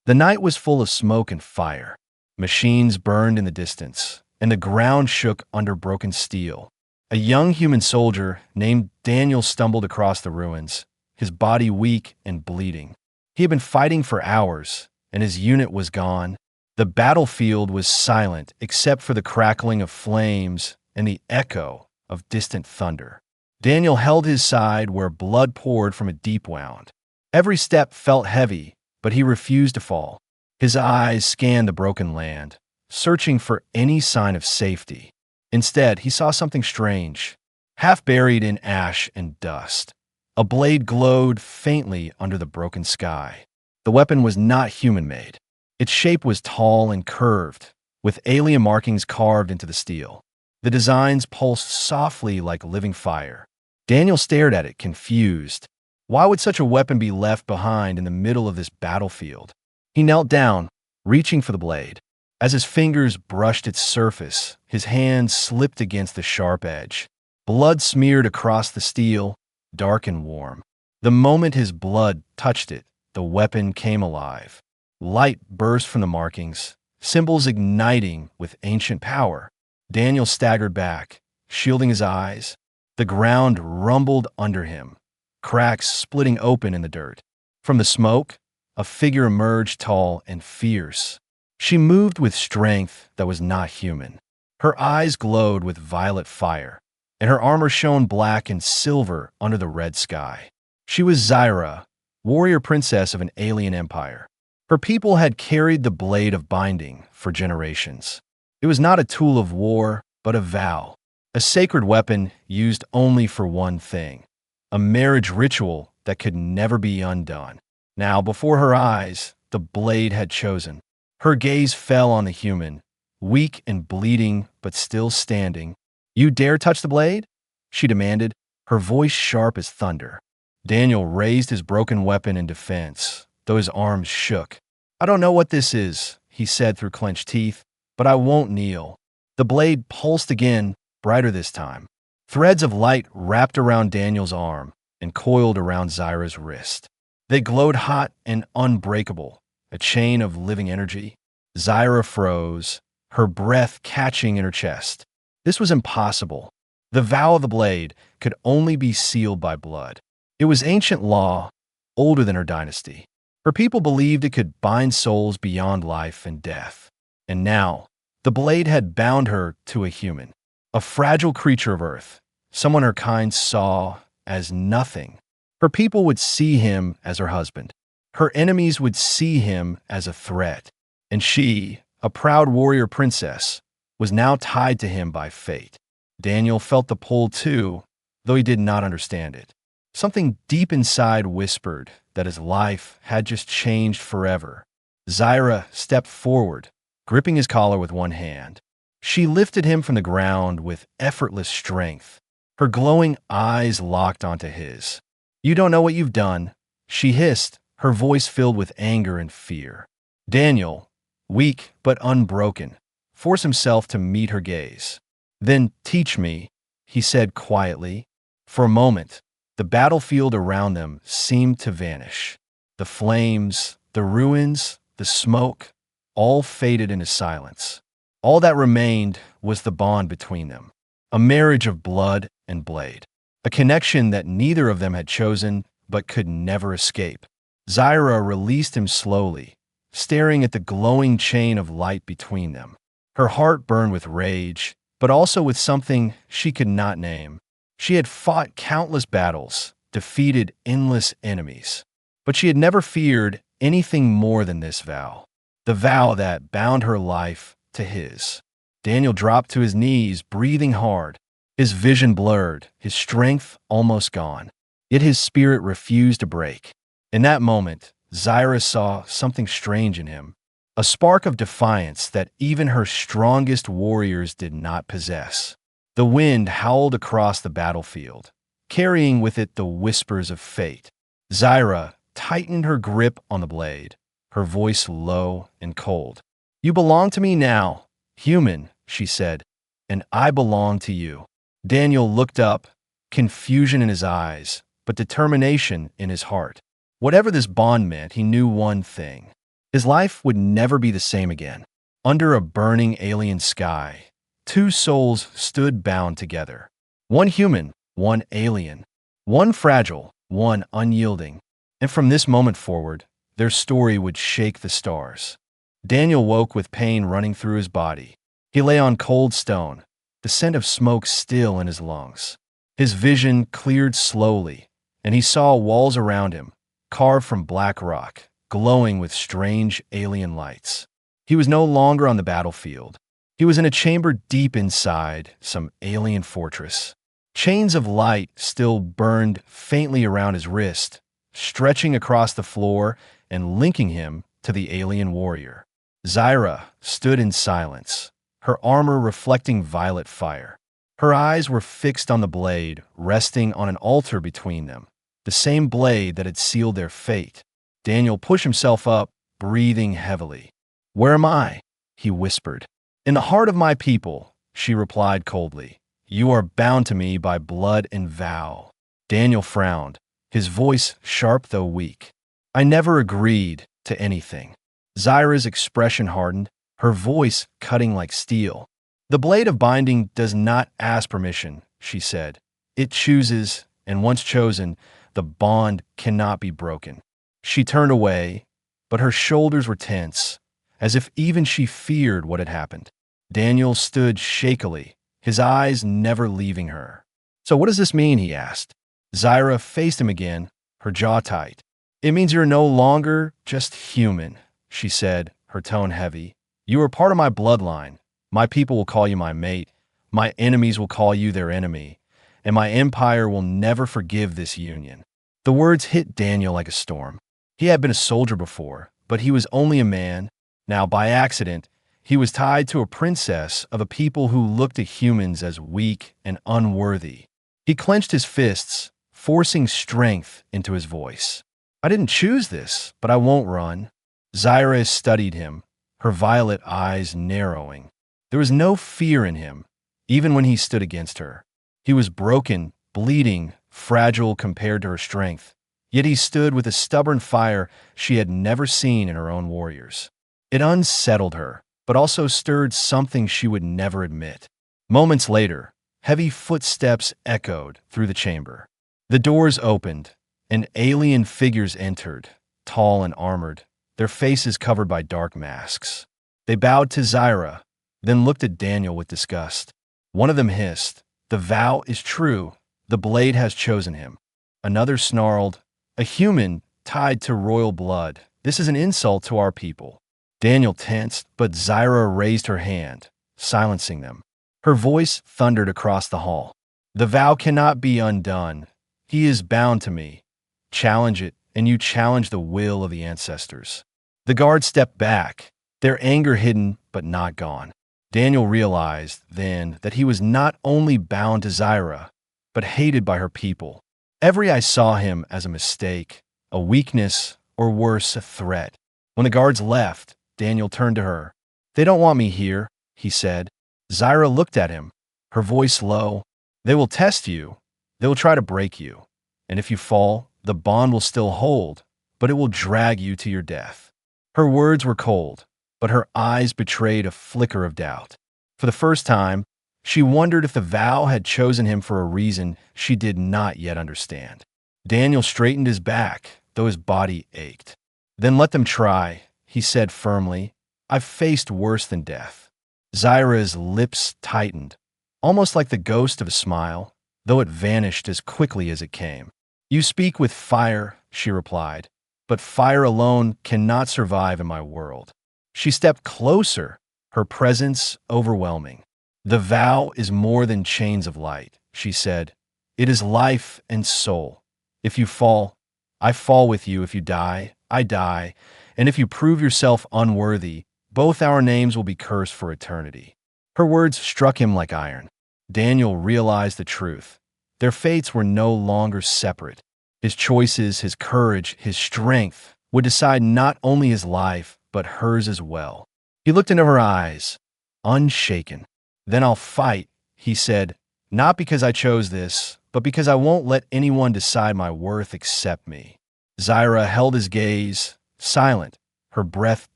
The night was full of smoke and fire. Machines burned in the distance, and the ground shook under broken steel. A young human soldier named Daniel stumbled across the ruins, his body weak and bleeding. He had been fighting for hours, and his unit was gone. The battlefield was silent except for the crackling of flames and the echo of distant thunder. Daniel held his side where blood poured from a deep wound. Every step felt heavy, but he refused to fall. His eyes scanned the broken land, searching for any sign of safety. Instead, he saw something strange, half buried in ash and dust. A blade glowed faintly under the broken sky. The weapon was not human-made. Its shape was tall and curved, with alien markings carved into the steel. The designs pulsed softly like living fire. Daniel stared at it, confused. Why would such a weapon be left behind in the middle of this battlefield? He knelt down, reaching for the blade. As his fingers brushed its surface, his hand slipped against the sharp edge. Blood smeared across the steel, dark and warm. The moment his blood touched it, the weapon came alive. Light burst from the markings, symbols igniting with ancient power. Daniel staggered back, shielding his eyes. The ground rumbled under him, cracks splitting open in the dirt. From the smoke, a figure emerged, tall and fierce. She moved with strength that was not human. Her eyes glowed with violet fire, and her armor shone black and silver under the red sky. She was Zyra, warrior princess of an alien empire. Her people had carried the blade of binding for generations. It was not a tool of war, but a vow, a sacred weapon used only for one thing, a marriage ritual that could never be undone. Now, before her eyes, the blade had chosen. Her gaze fell on the human, weak and bleeding, but still standing. "You dare touch the blade?" she demanded, her voice sharp as thunder. Daniel raised his broken weapon in defense, though his arms shook. "I don't know what this is," he said through clenched teeth, "but I won't kneel." The blade pulsed again, brighter this time. Threads of light wrapped around Daniel's arm and coiled around Zyra's wrist. They glowed hot and unbreakable, a chain of living energy. Zyra froze, her breath catching in her chest. This was impossible. The vow of the blade could only be sealed by blood. It was ancient law, older than her dynasty. Her people believed it could bind souls beyond life and death. And now, the blade had bound her to a human, a fragile creature of earth, someone her kind saw as nothing. Her people would see him as her husband. Her enemies would see him as a threat. And she, a proud warrior princess, was now tied to him by fate. Daniel felt the pull too, though he did not understand it. Something deep inside whispered that his life had just changed forever. Zyra stepped forward, gripping his collar with one hand. She lifted him from the ground with effortless strength. Her glowing eyes locked onto his. "You don't know what you've done," she hissed, her voice filled with anger and fear. Daniel, weak but unbroken, forced himself to meet her gaze. "Then teach me," he said quietly. For a moment, the battlefield around them seemed to vanish. The flames, the ruins, the smoke, all faded into silence. All that remained was the bond between them, a marriage of blood and blade, a connection that neither of them had chosen but could never escape. Zyra released him slowly, staring at the glowing chain of light between them. Her heart burned with rage, but also with something she could not name. She had fought countless battles, defeated endless enemies, but she had never feared anything more than this vow, the vow that bound her life to his. Daniel dropped to his knees, breathing hard, his vision blurred, his strength almost gone. Yet his spirit refused to break. In that moment, Zyra saw something strange in him, a spark of defiance that even her strongest warriors did not possess. The wind howled across the battlefield, carrying with it the whispers of fate. Zyra tightened her grip on the blade, her voice low and cold. "You belong to me now, human," she said, "and I belong to you." Daniel looked up, confusion in his eyes, but determination in his heart. Whatever this bond meant, he knew one thing. His life would never be the same again. Under a burning alien sky, two souls stood bound together. One human, one alien. One fragile, one unyielding. And from this moment forward, their story would shake the stars. Daniel woke with pain running through his body. He lay on cold stone, the scent of smoke still in his lungs. His vision cleared slowly, and he saw walls around him, carved from black rock, glowing with strange alien lights. He was no longer on the battlefield. He was in a chamber deep inside some alien fortress. Chains of light still burned faintly around his wrist, stretching across the floor and linking him to the alien warrior. Zyra stood in silence, her armor reflecting violet fire. Her eyes were fixed on the blade, resting on an altar between them, the same blade that had sealed their fate. Daniel pushed himself up, breathing heavily. "Where am I?" he whispered. "In the heart of my people," she replied coldly. "You are bound to me by blood and vow." Daniel frowned, his voice sharp though weak. "I never agreed to anything." Zyra's expression hardened, her voice cutting like steel. "The blade of binding does not ask permission," she said. "It chooses, and once chosen, the bond cannot be broken." She turned away, but her shoulders were tense, as if even she feared what had happened. Daniel stood shakily, his eyes never leaving her. "So what does this mean?" he asked. Zyra faced him again, her jaw tight. "It means you're no longer just human," she said, her tone heavy. "You are part of my bloodline. My people will call you my mate. My enemies will call you their enemy. And my empire will never forgive this union." The words hit Daniel like a storm. He had been a soldier before, but he was only a man. Now, by accident, he was tied to a princess of a people who looked at humans as weak and unworthy. He clenched his fists, forcing strength into his voice. "I didn't choose this, but I won't run." Zyra studied him, her violet eyes narrowing. There was no fear in him, even when he stood against her. He was broken, bleeding, fragile compared to her strength. Yet he stood with a stubborn fire she had never seen in her own warriors. It unsettled her, but also stirred something she would never admit. Moments later, heavy footsteps echoed through the chamber. The doors opened, and alien figures entered, tall and armored, their faces covered by dark masks. They bowed to Zyra, then looked at Daniel with disgust. One of them hissed, "The vow is true. The blade has chosen him." Another snarled, "A human tied to royal blood. This is an insult to our people." Daniel tensed, but Zyra raised her hand, silencing them. Her voice thundered across the hall. "The vow cannot be undone. He is bound to me. Challenge it, and you challenge the will of the ancestors." The guards stepped back, their anger hidden but not gone. Daniel realized then that he was not only bound to Zyra, but hated by her people. Every eye saw him as a mistake, a weakness, or worse, a threat. When the guards left, Daniel turned to her. "They don't want me here," he said. Zyra looked at him, her voice low. "They will test you. They will try to break you. And if you fall, the bond will still hold, but it will drag you to your death." Her words were cold, but her eyes betrayed a flicker of doubt. For the first time, she wondered if the vow had chosen him for a reason she did not yet understand. Daniel straightened his back, though his body ached. "Then let them try," he said firmly. "I've faced worse than death." Zyra's lips tightened, almost like the ghost of a smile, though it vanished as quickly as it came. "You speak with fire," she replied, "but fire alone cannot survive in my world." She stepped closer, her presence overwhelming. "The vow is more than chains of light," she said. "It is life and soul. If you fall, I fall with you. If you die, I die. And if you prove yourself unworthy, both our names will be cursed for eternity." Her words struck him like iron. Daniel realized the truth. Their fates were no longer separate. His choices, his courage, his strength would decide not only his life, but hers as well. He looked into her eyes, unshaken. "Then I'll fight," he said, "not because I chose this, but because I won't let anyone decide my worth except me." Zyra held his gaze, silent, her breath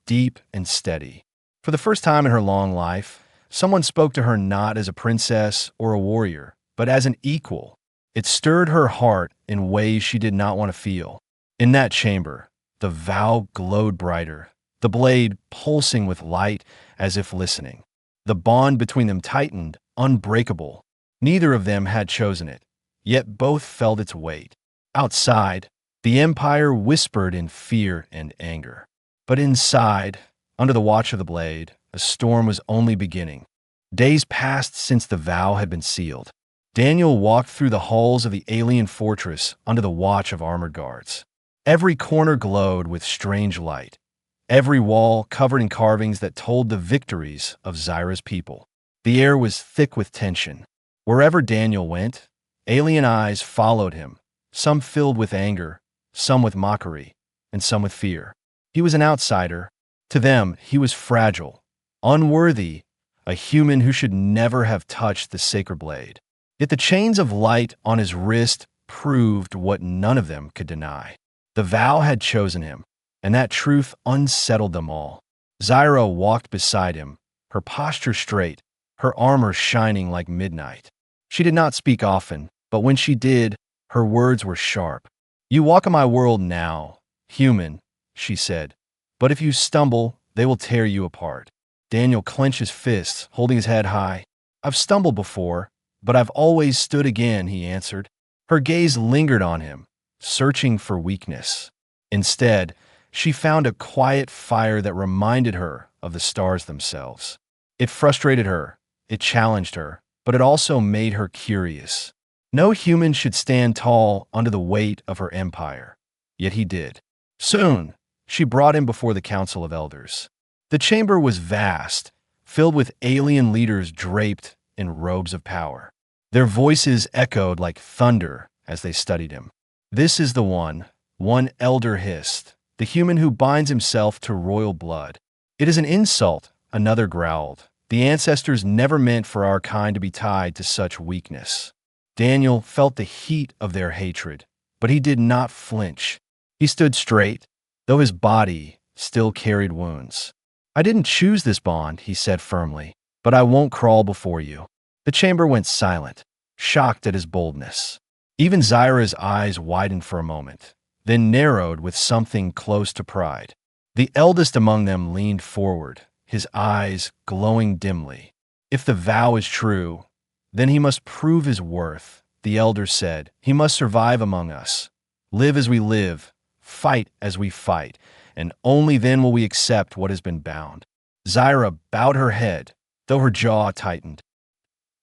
deep and steady. For the first time in her long life, someone spoke to her not as a princess or a warrior, but as an equal. It stirred her heart in ways she did not want to feel. In that chamber, the vow glowed brighter, the blade pulsing with light as if listening. The bond between them tightened, unbreakable. Neither of them had chosen it, yet both felt its weight. Outside, the Empire whispered in fear and anger. But inside, under the watch of the blade, a storm was only beginning. Days passed since the vow had been sealed. Daniel walked through the halls of the alien fortress under the watch of armored guards. Every corner glowed with strange light, every wall covered in carvings that told the victories of Zyra's people. The air was thick with tension. Wherever Daniel went, alien eyes followed him, some filled with anger, some with mockery, and some with fear. He was an outsider. To them, he was fragile, unworthy, a human who should never have touched the sacred blade. Yet the chains of light on his wrist proved what none of them could deny. The vow had chosen him, and that truth unsettled them all. Zyra walked beside him, her posture straight, her armor shining like midnight. She did not speak often, but when she did, her words were sharp. "You walk in my world now, human," she said, "but if you stumble, they will tear you apart." Daniel clenched his fists, holding his head high. "I've stumbled before, but I've always stood again," he answered. Her gaze lingered on him, searching for weakness. Instead, she found a quiet fire that reminded her of the stars themselves. It frustrated her, it challenged her, but it also made her curious. No human should stand tall under the weight of her empire. Yet he did. Soon, she brought him before the Council of Elders. The chamber was vast, filled with alien leaders draped in robes of power. Their voices echoed like thunder as they studied him. "This is the one elder hissed, the human who binds himself to royal blood." "It is an insult," another growled. "The ancestors never meant for our kind to be tied to such weakness." Daniel felt the heat of their hatred, but he did not flinch. He stood straight, though his body still carried wounds. "I didn't choose this bond," he said firmly, "but I won't crawl before you." The chamber went silent, shocked at his boldness. Even Zyra's eyes widened for a moment, then narrowed with something close to pride. The eldest among them leaned forward, his eyes glowing dimly. "If the vow is true, then he must prove his worth," the elder said. "He must survive among us, live as we live, fight as we fight, and only then will we accept what has been bound." Zyra bowed her head, though her jaw tightened.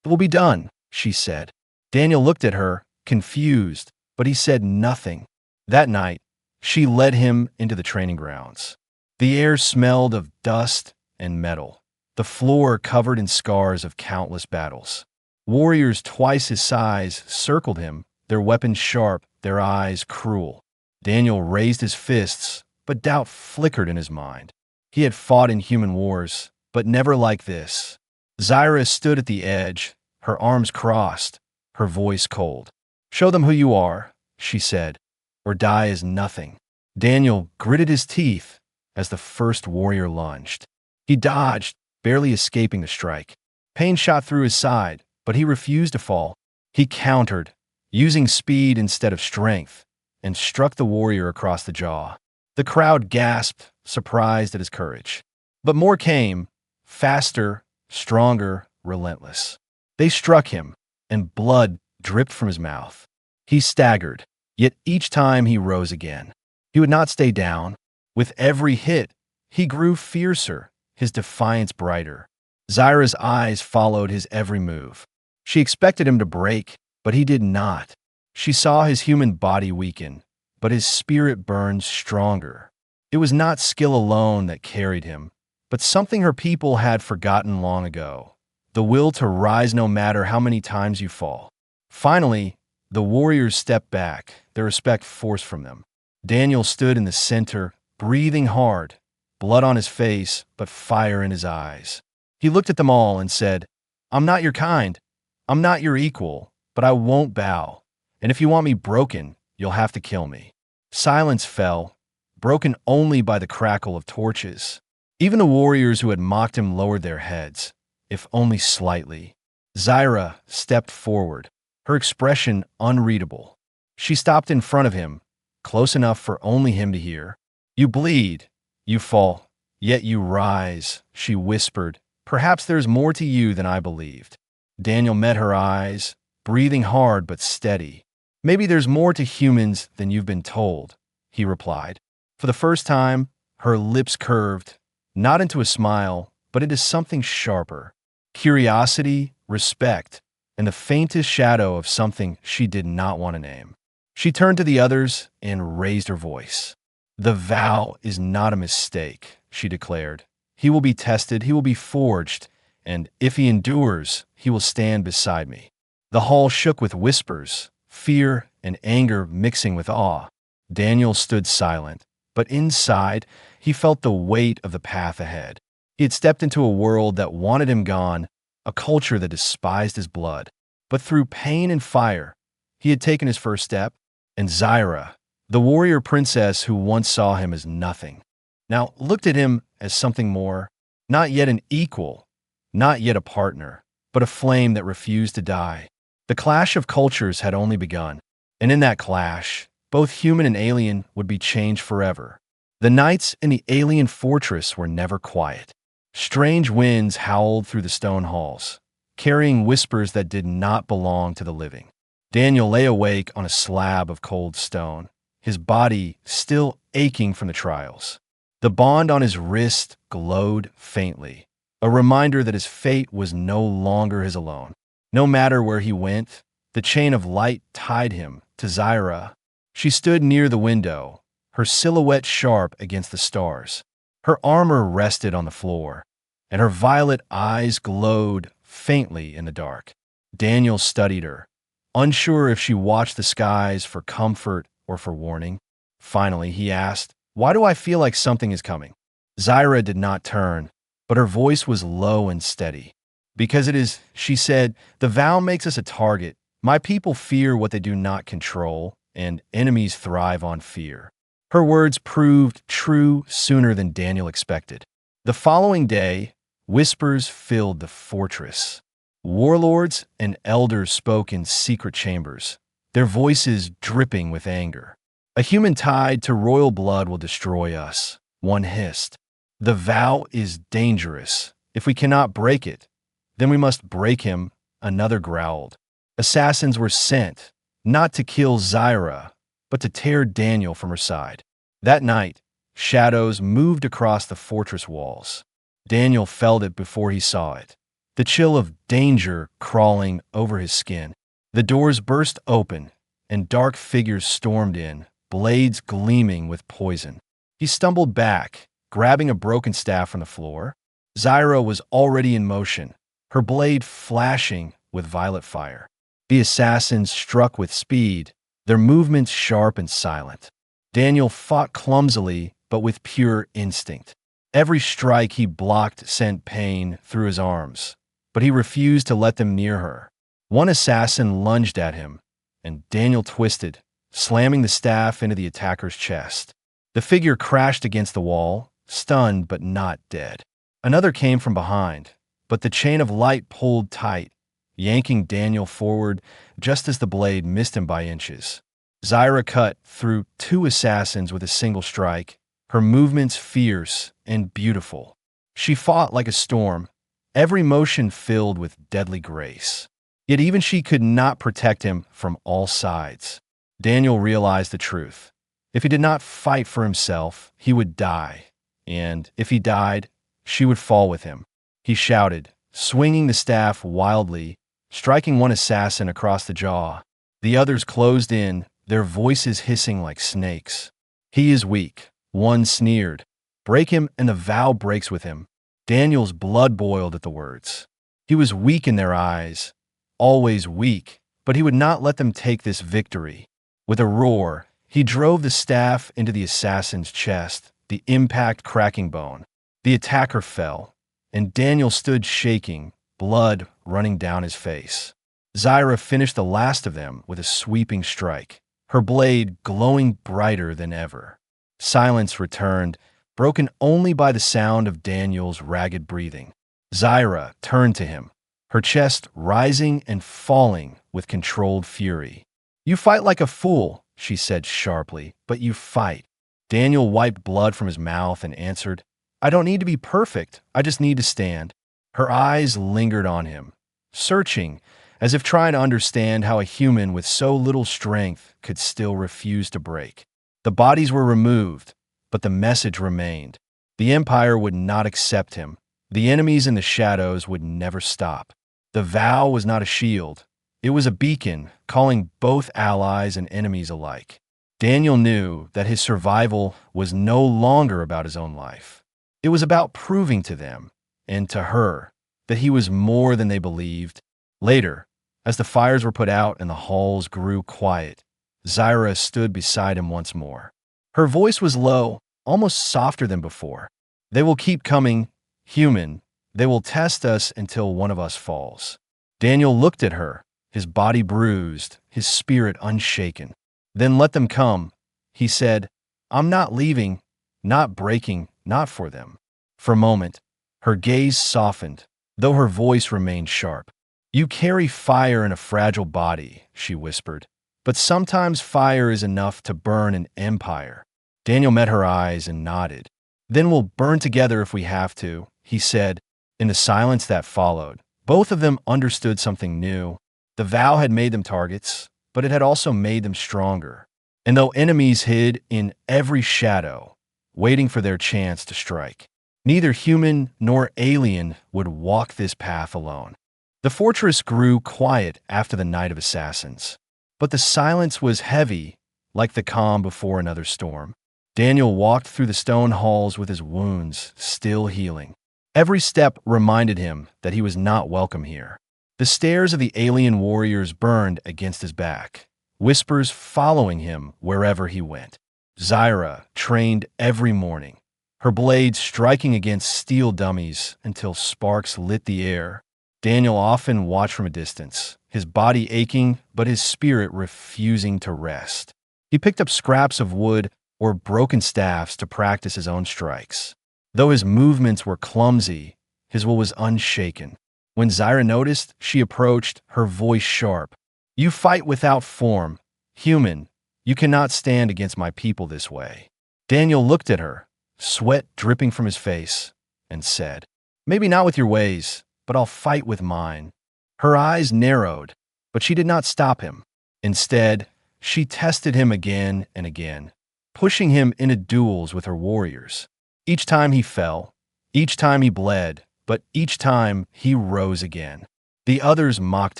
"It will be done," she said. Daniel looked at her, confused, but he said nothing. That night, she led him into the training grounds. The air smelled of dust and metal, the floor covered in scars of countless battles. Warriors twice his size circled him, their weapons sharp, their eyes cruel. Daniel raised his fists, but doubt flickered in his mind. He had fought in human wars, but never like this. Zyra stood at the edge, her arms crossed, her voice cold. "Show them who you are," she said, "or die as nothing." Daniel gritted his teeth as the first warrior lunged. He dodged, barely escaping the strike. Pain shot through his side, but he refused to fall. He countered, using speed instead of strength, and struck the warrior across the jaw. The crowd gasped, surprised at his courage. But more came, faster, stronger, relentless. They struck him, and blood dripped from his mouth. He staggered, yet each time he rose again. He would not stay down. With every hit, he grew fiercer, his defiance brighter. Zyra's eyes followed his every move. She expected him to break, but he did not. She saw his human body weaken, but his spirit burned stronger. It was not skill alone that carried him, but something her people had forgotten long ago: the will to rise no matter how many times you fall. Finally, the warriors stepped back, their respect forced from them. Daniel stood in the center, breathing hard, blood on his face, but fire in his eyes. He looked at them all and said, "I'm not your kind. I'm not your equal, but I won't bow. And if you want me broken, you'll have to kill me." Silence fell, broken only by the crackle of torches. Even the warriors who had mocked him lowered their heads, if only slightly. Zyra stepped forward, her expression unreadable. She stopped in front of him, close enough for only him to hear. "You bleed, you fall, yet you rise," she whispered. "Perhaps there's more to you than I believed." Daniel met her eyes, breathing hard but steady. "Maybe there's more to humans than you've been told," he replied. For the first time, her lips curved, not into a smile, but into something sharper. Curiosity, respect, and the faintest shadow of something she did not want to name. She turned to the others and raised her voice. "The vow is not a mistake," she declared. "He will be tested, he will be forged, and if he endures, he will stand beside me." The hall shook with whispers, fear and anger mixing with awe. Daniel stood silent, but inside, he felt the weight of the path ahead. He had stepped into a world that wanted him gone, a culture that despised his blood. But through pain and fire, he had taken his first step, and Zyra, the warrior princess who once saw him as nothing, now looked at him as something more, not yet an equal, not yet a partner, but a flame that refused to die. The clash of cultures had only begun, and in that clash, both human and alien would be changed forever. The nights in the alien fortress were never quiet. Strange winds howled through the stone halls, carrying whispers that did not belong to the living. Daniel lay awake on a slab of cold stone, his body still aching from the trials. The bond on his wrist glowed faintly, a reminder that his fate was no longer his alone. No matter where he went, the chain of light tied him to Zyra. She stood near the window, her silhouette sharp against the stars. Her armor rested on the floor, and her violet eyes glowed faintly in the dark. Daniel studied her, unsure if she watched the skies for comfort or for warning. Finally, he asked, "Why do I feel like something is coming?" Zyra did not turn, but her voice was low and steady. "Because it is," she said, "the vow makes us a target. My people fear what they do not control, and enemies thrive on fear." Her words proved true sooner than Daniel expected. The following day, whispers filled the fortress. Warlords and elders spoke in secret chambers, their voices dripping with anger. "A human tied to royal blood will destroy us," one hissed. "The vow is dangerous. If we cannot break it, then we must break him," another growled. Assassins were sent, not to kill Zyra, but to tear Daniel from her side. That night, shadows moved across the fortress walls. Daniel felt it before he saw it, the chill of danger crawling over his skin. The doors burst open, and dark figures stormed in, blades gleaming with poison. He stumbled back, grabbing a broken staff from the floor. Zyra was already in motion, her blade flashing with violet fire. The assassins struck with speed, their movements sharp and silent. Daniel fought clumsily, but with pure instinct. Every strike he blocked sent pain through his arms, but he refused to let them near her. One assassin lunged at him, and Daniel twisted, slamming the staff into the attacker's chest. The figure crashed against the wall, stunned but not dead. Another came from behind, but the chain of light pulled tight, yanking Daniel forward just as the blade missed him by inches. Zyra cut through two assassins with a single strike, her movements fierce and beautiful. She fought like a storm, every motion filled with deadly grace. Yet even she could not protect him from all sides. Daniel realized the truth. If he did not fight for himself, he would die. And if he died, she would fall with him. He shouted, swinging the staff wildly, striking one assassin across the jaw. The others closed in, their voices hissing like snakes. "He is weak," one sneered. "Break him and the vow breaks with him." Daniel's blood boiled at the words. He was weak in their eyes, always weak, but he would not let them take this victory. With a roar, he drove the staff into the assassin's chest, the impact cracking bone. The attacker fell, and Daniel stood shaking, blood running down his face. Zyra finished the last of them with a sweeping strike, her blade glowing brighter than ever. Silence returned, broken only by the sound of Daniel's ragged breathing. Zyra turned to him, her chest rising and falling with controlled fury. "You fight like a fool," she said sharply, "but you fight." Daniel wiped blood from his mouth and answered, "I don't need to be perfect, I just need to stand." Her eyes lingered on him, searching, as if trying to understand how a human with so little strength could still refuse to break. The bodies were removed, but the message remained. The Empire would not accept him. The enemies in the shadows would never stop. The vow was not a shield. It was a beacon, calling both allies and enemies alike. Daniel knew that his survival was no longer about his own life. It was about proving to them, and to her, that he was more than they believed. Later, as the fires were put out and the halls grew quiet, Zyra stood beside him once more. Her voice was low, almost softer than before. "They will keep coming, human. They will test us until one of us falls." Daniel looked at her, his body bruised, his spirit unshaken. "Then let them come," he said. "I'm not leaving, not breaking, not for them." For a moment, her gaze softened, though her voice remained sharp. "You carry fire in a fragile body," she whispered. "But sometimes fire is enough to burn an empire." Daniel met her eyes and nodded. "Then we'll burn together if we have to," he said. In the silence that followed, both of them understood something new. The vow had made them targets, but it had also made them stronger. And though enemies hid in every shadow, waiting for their chance to strike, neither human nor alien would walk this path alone. The fortress grew quiet after the night of assassins, but the silence was heavy, like the calm before another storm. Daniel walked through the stone halls with his wounds still healing. Every step reminded him that he was not welcome here. The stares of the alien warriors burned against his back, whispers following him wherever he went. Zyra trained every morning, her blades striking against steel dummies until sparks lit the air. Daniel often watched from a distance, his body aching but his spirit refusing to rest. He picked up scraps of wood or broken staffs to practice his own strikes. Though his movements were clumsy, his will was unshaken. When Zyra noticed, she approached, her voice sharp. "You fight without form. Human, you cannot stand against my people this way." Daniel looked at her, sweat dripping from his face, and said, "Maybe not with your ways, but I'll fight with mine." Her eyes narrowed, but she did not stop him. Instead, she tested him again and again, pushing him into duels with her warriors. Each time he fell, each time he bled, but each time he rose again. The others mocked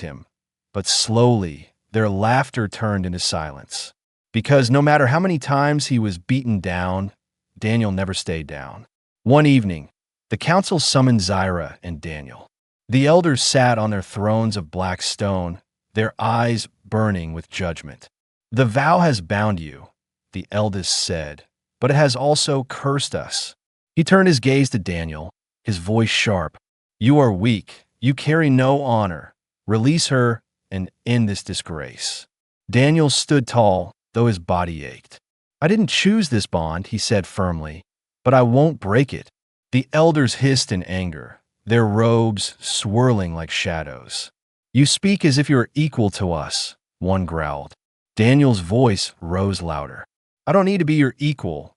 him, but slowly their laughter turned into silence. Because no matter how many times he was beaten down, Daniel never stayed down. One evening, the council summoned Zyra and Daniel. The elders sat on their thrones of black stone, their eyes burning with judgment. "The vow has bound you," the eldest said, "but it has also cursed us." He turned his gaze to Daniel, his voice sharp. "You are weak. You carry no honor. Release her and end this disgrace." Daniel stood tall, though his body ached. "I didn't choose this bond," he said firmly, "but I won't break it." The elders hissed in anger, their robes swirling like shadows. "You speak as if you are equal to us," one growled. Daniel's voice rose louder. "I don't need to be your equal.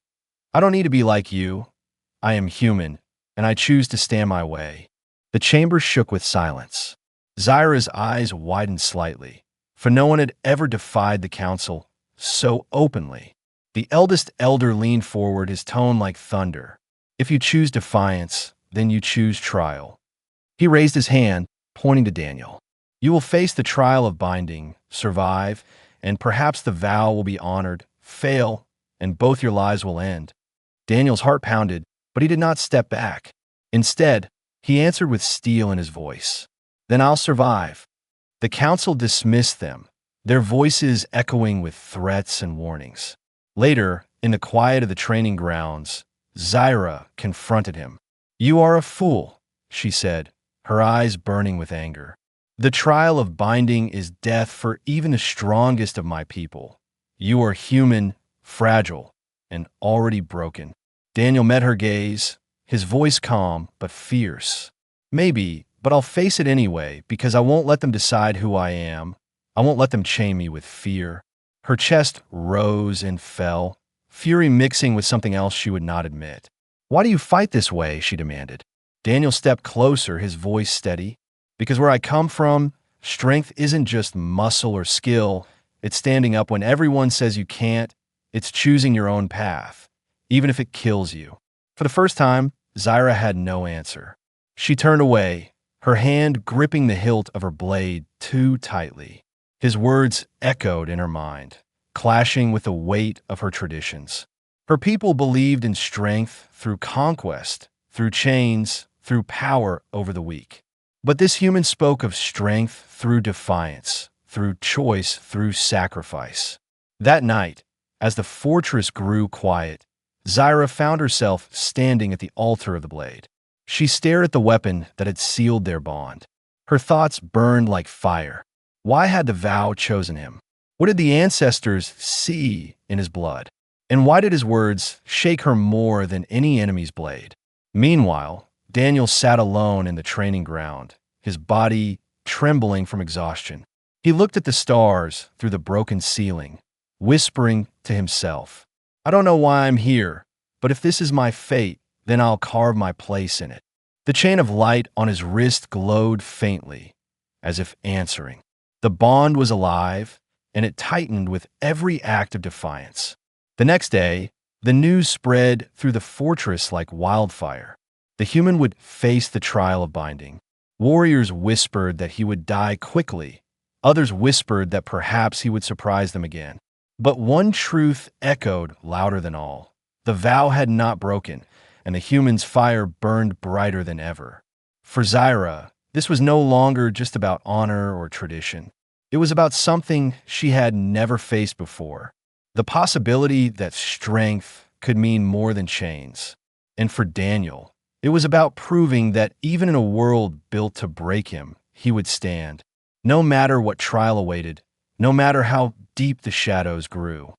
I don't need to be like you. I am human, and I choose to stand my way." The chamber shook with silence. Zyra's eyes widened slightly, for no one had ever defied the council so openly. The eldest elder leaned forward, his tone like thunder. "If you choose defiance, then you choose trial." He raised his hand, pointing to Daniel. "You will face the trial of binding, survive, and perhaps the vow will be honored, fail, and both your lives will end." Daniel's heart pounded, but he did not step back. Instead, he answered with steel in his voice. "Then I'll survive." The council dismissed them, their voices echoing with threats and warnings. Later, in the quiet of the training grounds, Zyra confronted him. "You are a fool," she said, her eyes burning with anger. "The trial of binding is death for even the strongest of my people. You are human, fragile, and already broken. Daniel met her gaze, his voice calm but fierce. Maybe, but I'll face it anyway, because I won't let them decide who I am. I won't let them chain me with fear. Her chest rose and fell, fury mixing with something else she would not admit. Why do you fight this way? She demanded. Daniel stepped closer, his voice steady. Because where I come from, strength isn't just muscle or skill. It's standing up when everyone says you can't. It's choosing your own path, even if it kills you. For the first time, Zyra had no answer. She turned away, her hand gripping the hilt of her blade too tightly. His words echoed in her mind, clashing with the weight of her traditions. Her people believed in strength through conquest, through chains, through power over the weak. But this human spoke of strength through defiance, through choice, through sacrifice. That night, as the fortress grew quiet, Zyra found herself standing at the altar of the blade. She stared at the weapon that had sealed their bond. Her thoughts burned like fire. Why had the vow chosen him? What did the ancestors see in his blood? And why did his words shake her more than any enemy's blade? Meanwhile, Daniel sat alone in the training ground, his body trembling from exhaustion. He looked at the stars through the broken ceiling, whispering to himself, I don't know why I'm here, but if this is my fate, then I'll carve my place in it. The chain of light on his wrist glowed faintly, as if answering. The bond was alive, and it tightened with every act of defiance. The next day, the news spread through the fortress like wildfire. The human would face the trial of binding. Warriors whispered that he would die quickly. Others whispered that perhaps he would surprise them again. But one truth echoed louder than all. The vow had not broken, and the human's fire burned brighter than ever. For Zyra, this was no longer just about honor or tradition. It was about something she had never faced before. The possibility that strength could mean more than chains. And for Daniel, it was about proving that even in a world built to break him, he would stand. No matter what trial awaited, no matter how deep the shadows grew.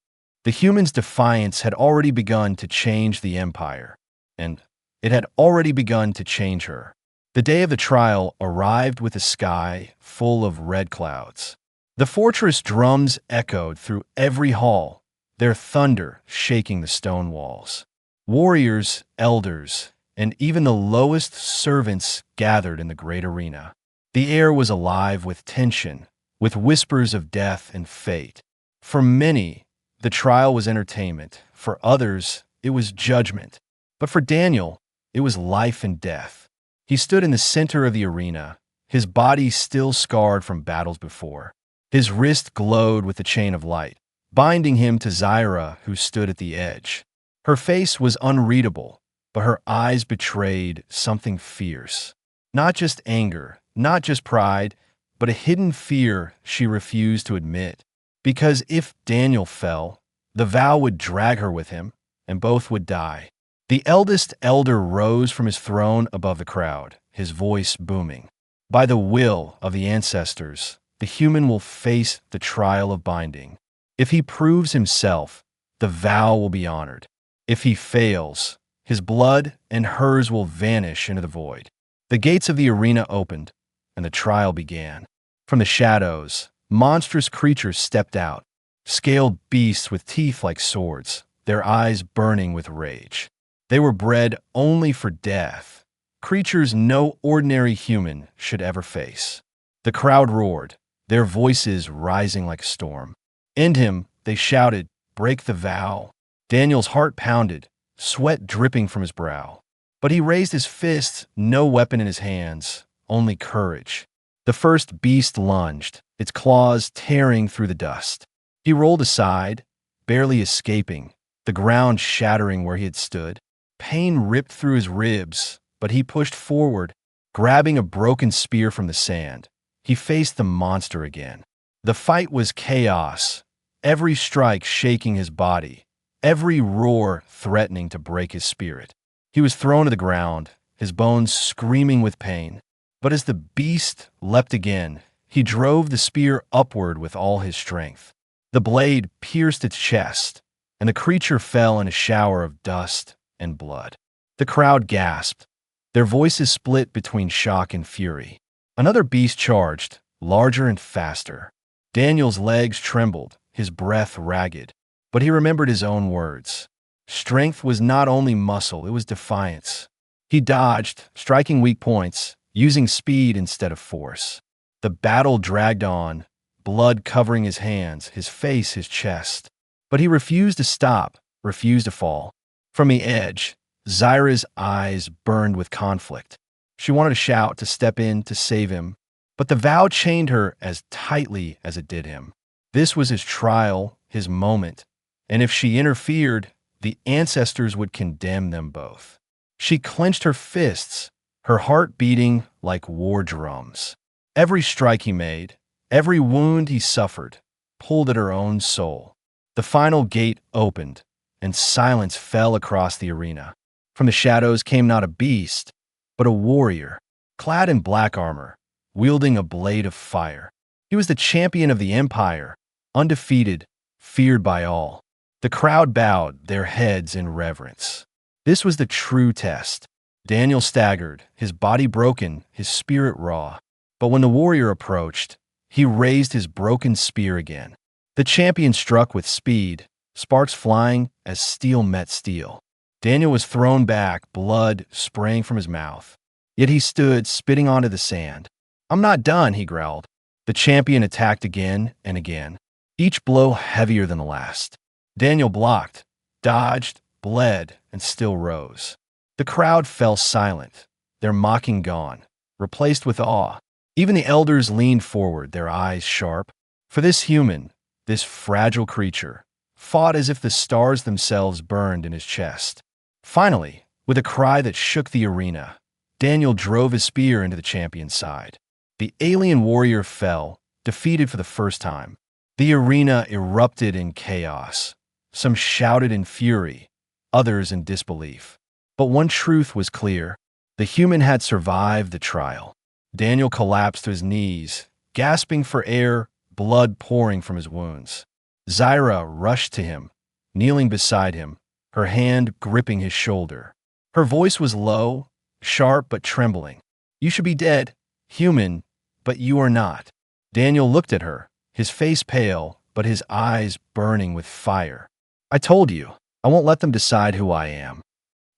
The human's defiance had already begun to change the Empire, and it had already begun to change her. The day of the trial arrived with a sky full of red clouds. The fortress drums echoed through every hall, their thunder shaking the stone walls. Warriors, elders, and even the lowest servants gathered in the great arena. The air was alive with tension, with whispers of death and fate. For many, the trial was entertainment. For others, it was judgment. But for Daniel, it was life and death. He stood in the center of the arena, his body still scarred from battles before. His wrist glowed with the chain of light, binding him to Zyra, who stood at the edge. Her face was unreadable, but her eyes betrayed something fierce. Not just anger, not just pride, but a hidden fear she refused to admit. Because if Daniel fell, the vow would drag her with him, and both would die. The eldest elder rose from his throne above the crowd, his voice booming. By the will of the ancestors, the human will face the trial of binding. If he proves himself, the vow will be honored. If he fails, his blood and hers will vanish into the void. The gates of the arena opened, and the trial began. From the shadows, monstrous creatures stepped out, scaled beasts with teeth like swords, their eyes burning with rage. They were bred only for death, creatures no ordinary human should ever face. The crowd roared, their voices rising like a storm. End him, they shouted, break the vow. Daniel's heart pounded, sweat dripping from his brow. But he raised his fists, no weapon in his hands, only courage. The first beast lunged, its claws tearing through the dust. He rolled aside, barely escaping, the ground shattering where he had stood. Pain ripped through his ribs, but he pushed forward, grabbing a broken spear from the sand. He faced the monster again. The fight was chaos, every strike shaking his body, every roar threatening to break his spirit. He was thrown to the ground, his bones screaming with pain. But as the beast leapt again, he drove the spear upward with all his strength. The blade pierced its chest, and the creature fell in a shower of dust and blood. The crowd gasped. Their voices split between shock and fury. Another beast charged, larger and faster. Daniel's legs trembled, his breath ragged. But he remembered his own words. Strength was not only muscle, it was defiance. He dodged, striking weak points, using speed instead of force. The battle dragged on, blood covering his hands, his face, his chest. But he refused to stop, refused to fall. From the edge, Zyra's eyes burned with conflict. She wanted to shout, to step in, to save him. But the vow chained her as tightly as it did him. This was his trial, his moment. And if she interfered, the ancestors would condemn them both. She clenched her fists, her heart beating like war drums. Every strike he made, every wound he suffered, pulled at her own soul. The final gate opened, and silence fell across the arena. From the shadows came not a beast, but a warrior, clad in black armor, wielding a blade of fire. He was the champion of the Empire, undefeated, feared by all. The crowd bowed their heads in reverence. This was the true test. Daniel staggered, his body broken, his spirit raw. But when the warrior approached, he raised his broken spear again. The champion struck with speed, sparks flying as steel met steel. Daniel was thrown back, blood spraying from his mouth. Yet he stood, spitting onto the sand. "I'm not done," he growled. The champion attacked again and again, each blow heavier than the last. Daniel blocked, dodged, bled, and still rose. The crowd fell silent, their mocking gone, replaced with awe. Even the elders leaned forward, their eyes sharp. For this human, this fragile creature, fought as if the stars themselves burned in his chest. Finally, with a cry that shook the arena, Daniel drove his spear into the champion's side. The alien warrior fell, defeated for the first time. The arena erupted in chaos. Some shouted in fury, others in disbelief. But one truth was clear. The human had survived the trial. Daniel collapsed to his knees, gasping for air, blood pouring from his wounds. Zyra rushed to him, kneeling beside him, her hand gripping his shoulder. Her voice was low, sharp but trembling. "You should be dead, human, but you are not." Daniel looked at her, his face pale, but his eyes burning with fire. "I told you, I won't let them decide who I am."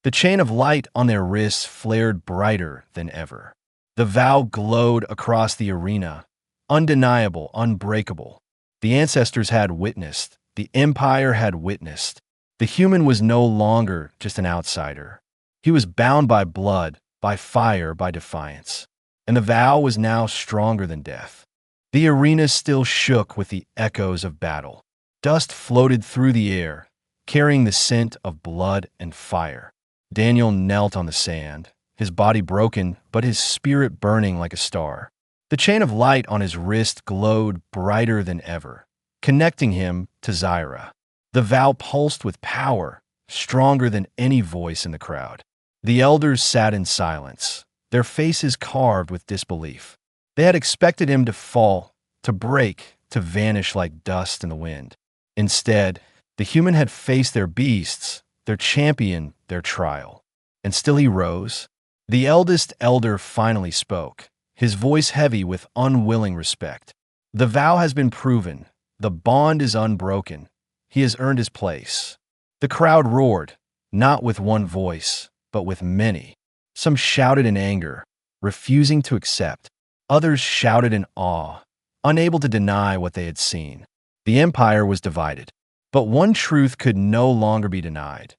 The chain of light on their wrists flared brighter than ever. The vow glowed across the arena, undeniable, unbreakable. The ancestors had witnessed, the Empire had witnessed. The human was no longer just an outsider. He was bound by blood, by fire, by defiance. And the vow was now stronger than death. The arena still shook with the echoes of battle. Dust floated through the air, carrying the scent of blood and fire. Daniel knelt on the sand, his body broken, but his spirit burning like a star. The chain of light on his wrist glowed brighter than ever, connecting him to Zyra. The vow pulsed with power, stronger than any voice in the crowd. The elders sat in silence, their faces carved with disbelief. They had expected him to fall, to break, to vanish like dust in the wind. Instead, the human had faced their beasts, their champion, their trial. And still he rose. The eldest elder finally spoke, his voice heavy with unwilling respect. "The vow has been proven. The bond is unbroken. He has earned his place." The crowd roared, not with one voice, but with many. Some shouted in anger, refusing to accept. Others shouted in awe, unable to deny what they had seen. The Empire was divided, but one truth could no longer be denied.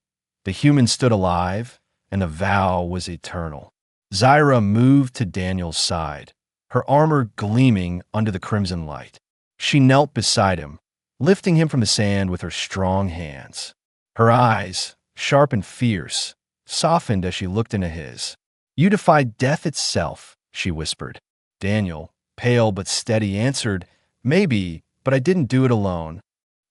The human stood alive, and the vow was eternal. Zyra moved to Daniel's side, her armor gleaming under the crimson light. She knelt beside him, lifting him from the sand with her strong hands. Her eyes, sharp and fierce, softened as she looked into his. "You defied death itself," she whispered. Daniel, pale but steady, answered, "Maybe, but I didn't do it alone."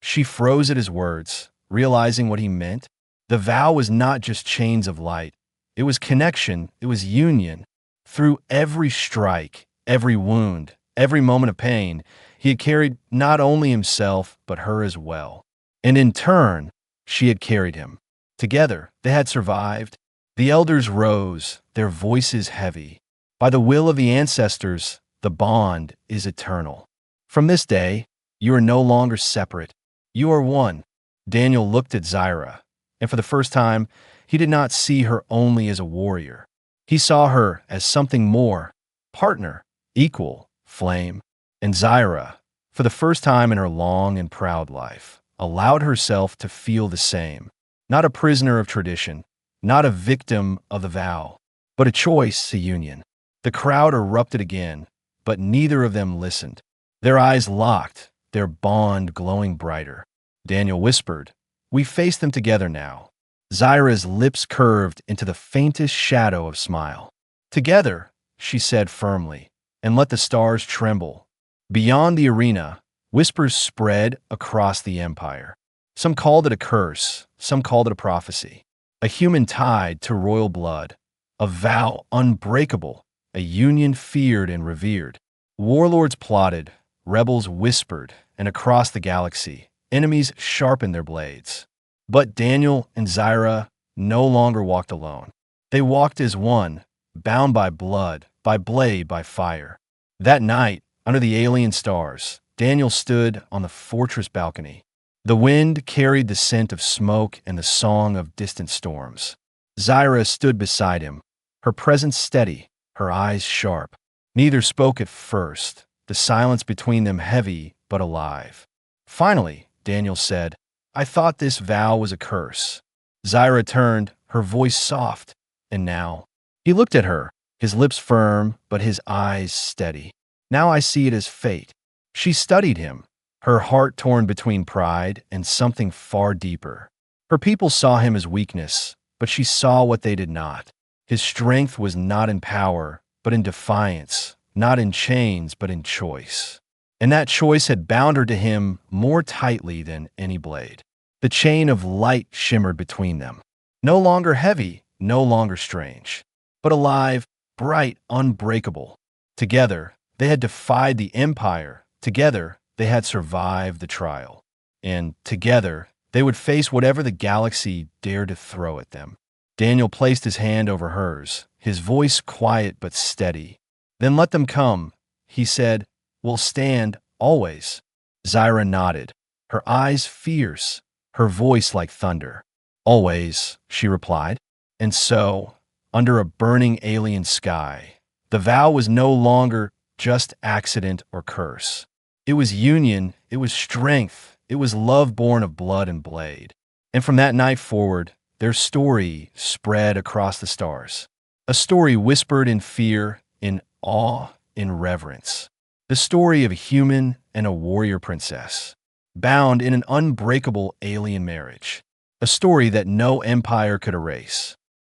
She froze at his words, realizing what he meant. The vow was not just chains of light. It was connection. It was union. Through every strike, every wound, every moment of pain, he had carried not only himself, but her as well. And in turn, She had carried him. Together, they had survived. The elders rose, their voices heavy. By the will of the ancestors, the bond is eternal. From this day, you are no longer separate. You are one. Daniel looked at Zyra, and for the first time, he did not see her only as a warrior. He saw her as something more, partner, equal, flame. And Zyra, for the first time in her long and proud life, allowed herself to feel the same. Not a prisoner of tradition, not a victim of the vow, but a choice, a union. The crowd erupted again, but neither of them listened. Their eyes locked, their bond glowing brighter. Daniel whispered, "We face them together now." Zyra's lips curved into the faintest shadow of smile. "Together," she said firmly, and let the stars tremble. Beyond the arena, whispers spread across the empire. Some called it a curse, some called it a prophecy. A human tied to royal blood, a vow unbreakable, a union feared and revered. Warlords plotted, rebels whispered, and across the galaxy, enemies sharpened their blades. But Daniel and Zyra no longer walked alone. They walked as one, bound by blood, by blade, by fire. That night, under the alien stars, Daniel stood on the fortress balcony. The wind carried the scent of smoke and the song of distant storms. Zyra stood beside him, her presence steady, her eyes sharp. Neither spoke at first, the silence between them heavy but alive. Finally, Daniel said, "I thought this vow was a curse." Zyra turned, her voice soft, and now. He looked at her, his lips firm but his eyes steady. "Now I see it as fate." She studied him, her heart torn between pride and something far deeper. Her people saw him as weakness, but she saw what they did not. His strength was not in power, but in defiance, not in chains, but in choice. And that choice had bound her to him more tightly than any blade. The chain of light shimmered between them. No longer heavy, no longer strange, but alive, bright, unbreakable. Together, they had defied the empire. Together, they had survived the trial. And together, they would face whatever the galaxy dared to throw at them. Daniel placed his hand over hers, his voice quiet but steady. "Then let them come," he said. "We'll stand, always." Zyra nodded, her eyes fierce, her voice like thunder. "Always," she replied. And so, under a burning alien sky, the vow was no longer just accident or curse. It was union, it was strength, it was love born of blood and blade. And from that night forward, their story spread across the stars. A story whispered in fear, in awe, in reverence. The story of a human and a warrior princess, bound in an unbreakable alien marriage. A story that no empire could erase.